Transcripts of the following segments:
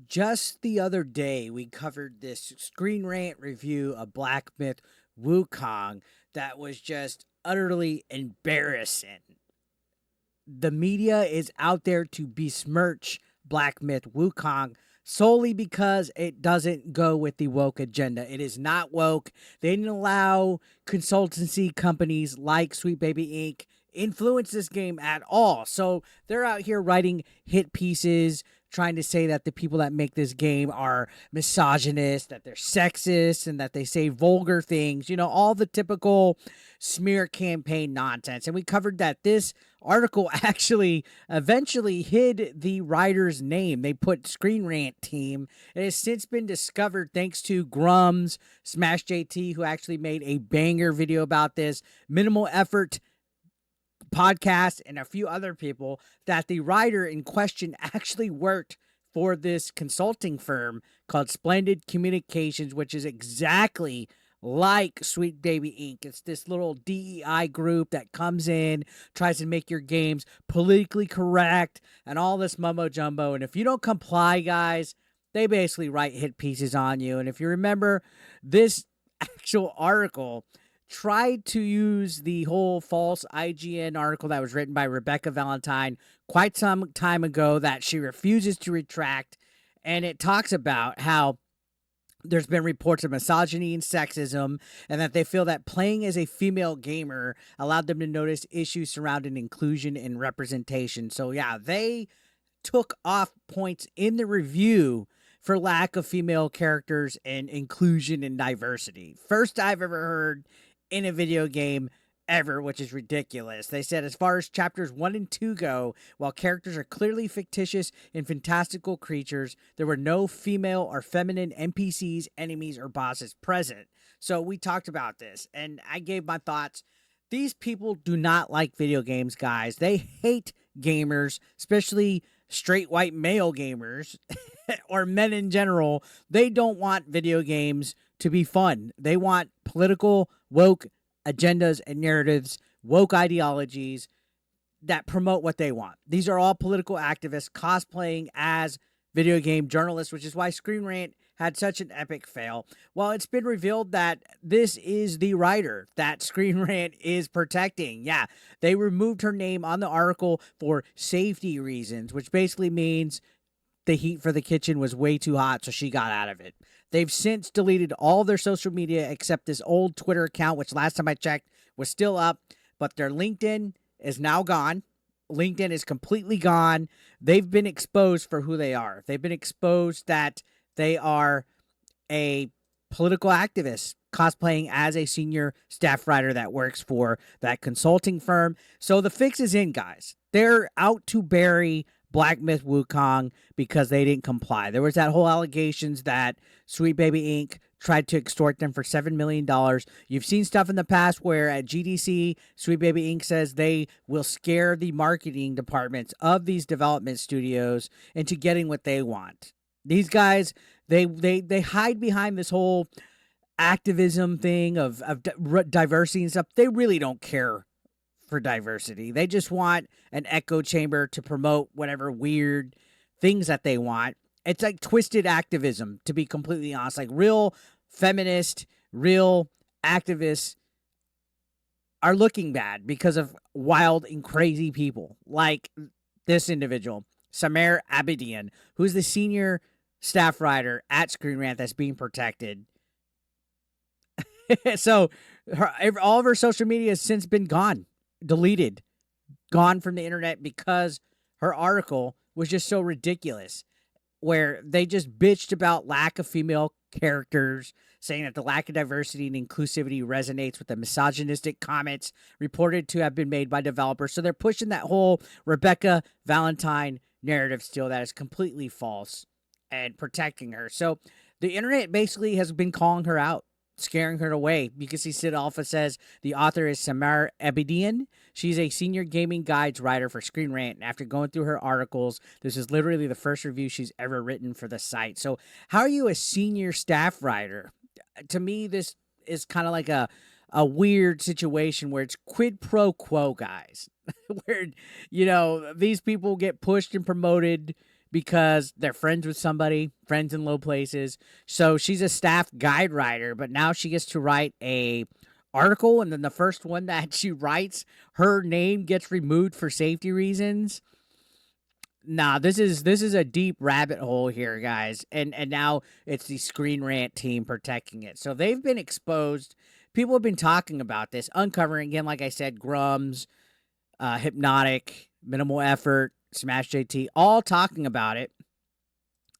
Just the other day, we covered this Screen Rant review of Black Myth Wukong that was just utterly embarrassing. The media is out there to besmirch Black Myth Wukong solely because it doesn't go with the woke agenda. It is not woke. They didn't allow consultancy companies like Sweet Baby Inc. influence this game at all. So they're out here writing hit pieces, trying to say that the people that make this game are misogynist, that they're sexist, and that they say vulgar things, all the typical smear campaign nonsense. And we covered that this article actually eventually hid the writer's name. They put Screen Rant team. It has since been discovered thanks to Grums, Smash JT, who actually made a banger video about this. Minimal Effort podcast and a few other people, that the writer in question actually worked for this consulting firm called Splendid Communications, which is exactly like Sweet Baby Inc. It's this little DEI group that comes in, tries to make your games politically correct and all this mumbo jumbo. And if you don't comply, guys, they basically write hit pieces on you. And if you remember, this actual article tried to use the whole false IGN article that was written by Rebecca Valentine quite some time ago that she refuses to retract. And it talks about how there's been reports of misogyny and sexism, and that they feel that playing as a female gamer allowed them to notice issues surrounding inclusion and representation. So, yeah, they took off points in the review for lack of female characters and inclusion and diversity. First I've ever heard in a video game ever, which is ridiculous. They said as far as chapters 1 and 2 go, while characters are clearly fictitious and fantastical creatures, there were no female or feminine NPCs, enemies, or bosses present. So we talked about this, and I gave my thoughts. These people do not like video games, guys. They hate gamers, especially straight white male gamers or men in general. They don't want video games to be fun. They want political, woke agendas and narratives, woke ideologies that promote what they want. These are all political activists cosplaying as video game journalists, which is why Screen Rant had such an epic fail. Well, it's been revealed that this is the writer that Screen Rant is protecting. Yeah, they removed her name on the article for safety reasons, which basically means the heat for the kitchen was way too hot, so she got out of it. They've since deleted all their social media except this old Twitter account, which last time I checked was still up, but their LinkedIn is now gone. LinkedIn is completely gone. They've been exposed for who they are. They've been exposed that they are a political activist cosplaying as a senior staff writer that works for that consulting firm. So the fix is in, guys. They're out to bury Black Myth Wukong because they didn't comply. There was that whole allegations that Sweet Baby Inc. tried to extort them for $7 million. You've seen stuff in the past where at GDC, Sweet Baby Inc. says they will scare the marketing departments of these development studios into getting what they want. These guys, they hide behind this whole activism thing of diversity and stuff. They really don't care for diversity. They just want an echo chamber to promote whatever weird things that they want. It's like twisted activism, to be completely honest. Like real feminist, real activists are looking bad because of wild and crazy people like this individual, Samar Abedian, who's the senior staff writer at Screen Rant that's being protected. So all of her social media has since been gone, deleted, gone from the internet because her article was just so ridiculous, where they just bitched about lack of female characters, saying that the lack of diversity and inclusivity resonates with the misogynistic comments reported to have been made by developers. So they're pushing that whole Rebecca Valentine narrative still that is completely false and protecting her. So the internet basically has been calling her out, scaring her away. You can see Sid Alpha says the author is Samar Abedian. She's a senior gaming guides writer for Screen Rant. And after going through her articles, this is literally the first review she's ever written for the site. So how are you a senior staff writer? To me, this is kind of like a weird situation where it's quid pro quo, guys. Where, these people get pushed and promoted because they're friends with somebody, friends in low places. So she's a staff guide writer, but now she gets to write a article, and then the first one that she writes, her name gets removed for safety reasons. Nah, this is a deep rabbit hole here, guys. And now it's the Screen Rant team protecting it. So they've been exposed. People have been talking about this, uncovering again, like I said, Grums, Hypnotic, Minimal Effort, Smash JT, all talking about it.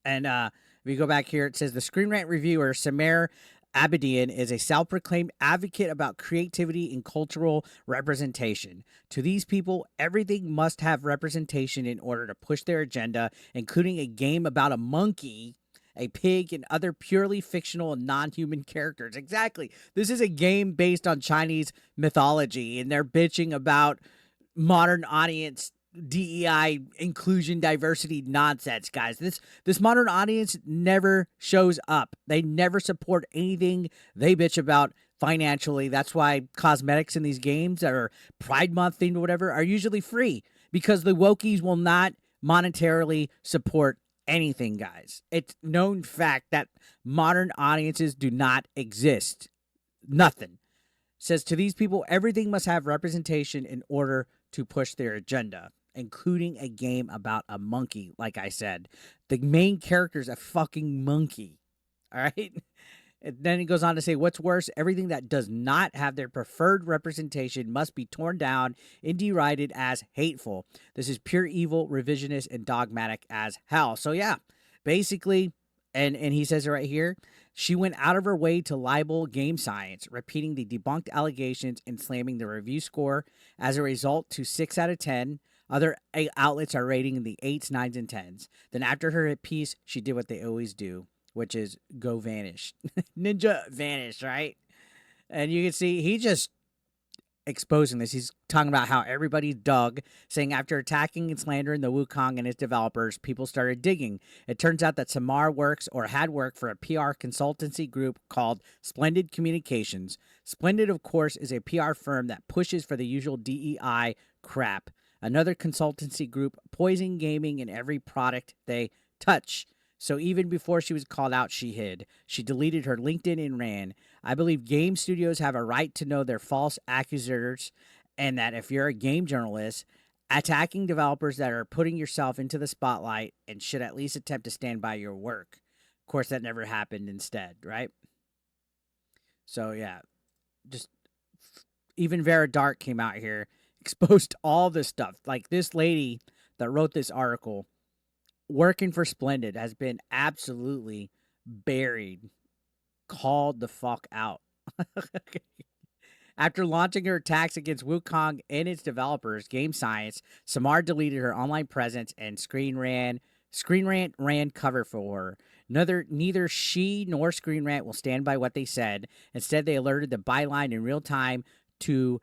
And if you go back here, it says the Screen Rant reviewer, Samar Abedian, is a self-proclaimed advocate about creativity and cultural representation. To these people, everything must have representation in order to push their agenda, including a game about a monkey, a pig, and other purely fictional and non-human characters. Exactly. This is a game based on Chinese mythology, and they're bitching about modern audience DEI inclusion diversity nonsense, guys. This modern audience never shows up. They never support anything they bitch about financially. That's why cosmetics in these games that are Pride Month themed or whatever are usually free, because the wokies will not monetarily support anything, guys. It's known fact that modern audiences do not exist. Nothing. Says to these people, everything must have representation in order to push their agenda, including a game about a monkey. Like I said, the main character is a fucking monkey. All right. And then he goes on to say, what's worse, everything that does not have their preferred representation must be torn down and derided as hateful. This is pure evil, revisionist, and dogmatic as hell. So yeah, basically, and he says it right here, she went out of her way to libel game science, repeating the debunked allegations and slamming the review score. As a result, to 6 out of 10, other outlets are rating in the 8s, 9s, and 10s. Then after her hit piece, she did what they always do, which is go vanish. Ninja vanish, right? And you can see he just exposing this. He's talking about how everybody's dug, saying after attacking and slandering the Wukong and his developers, people started digging. It turns out that Samar works or had worked for a PR consultancy group called Splendid Communications. Splendid, of course, is a PR firm that pushes for the usual DEI crap. Another consultancy group poisoning gaming in every product they touch. So even before she was called out, she hid. She deleted her LinkedIn and ran. I believe game studios have a right to know their false accusers, and that if you're a game journalist, attacking developers that are putting yourself into the spotlight and should at least attempt to stand by your work. Of course, that never happened instead, right? So yeah, just even Vera Dark came out here, exposed all this stuff. Like this lady that wrote this article, working for Splendid, has been absolutely buried, called the fuck out. After launching her attacks against Wukong and its developers, Game Science, Samar deleted her online presence and Screen Rant ran cover for her. Neither she nor Screen Rant will stand by what they said. Instead, they alerted the byline in real time to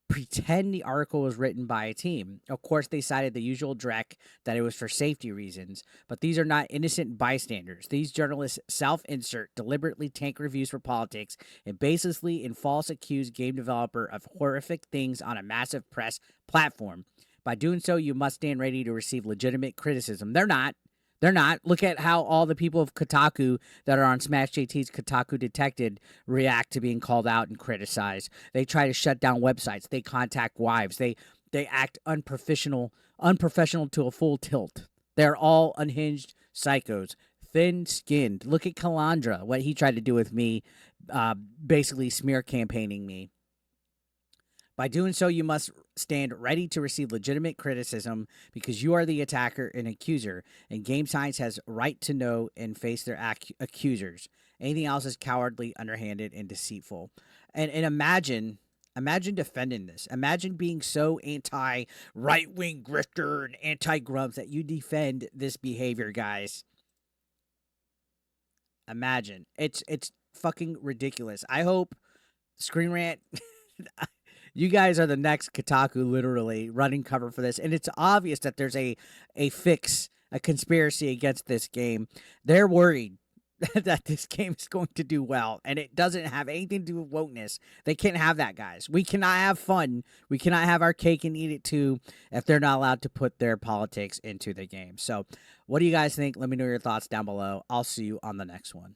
pretend the article was written by a team. Of course, they cited the usual dreck that it was for safety reasons, but these are not innocent bystanders. These journalists self-insert, deliberately tank reviews for politics, and baselessly and false accuse game developer of horrific things on a massive press platform. By doing so, you must stand ready to receive legitimate criticism. They're not. They're not. Look at how all the people of Kotaku that are on Smash JT's Kotaku Detected react to being called out and criticized. They try to shut down websites. They contact wives. They act unprofessional to a full tilt. They're all unhinged psychos, thin-skinned. Look at Kalandra, what he tried to do with me, basically smear campaigning me. By doing so, you must stand ready to receive legitimate criticism because you are the attacker and accuser, and Game Science has right to know and face their accusers. Anything else is cowardly, underhanded, and deceitful. And imagine defending this. Imagine being so anti-right-wing grifter and anti-grubs that you defend this behavior, guys. Imagine. It's fucking ridiculous. I hope Screen Rant... You guys are the next Kotaku, literally, running cover for this. And it's obvious that there's a fix, a conspiracy against this game. They're worried. that this game is going to do well, and it doesn't have anything to do with wokeness. They can't have that, guys. We cannot have fun. We cannot have our cake and eat it too if they're not allowed to put their politics into the game. So, what do you guys think? Let me know your thoughts down below. I'll see you on the next one.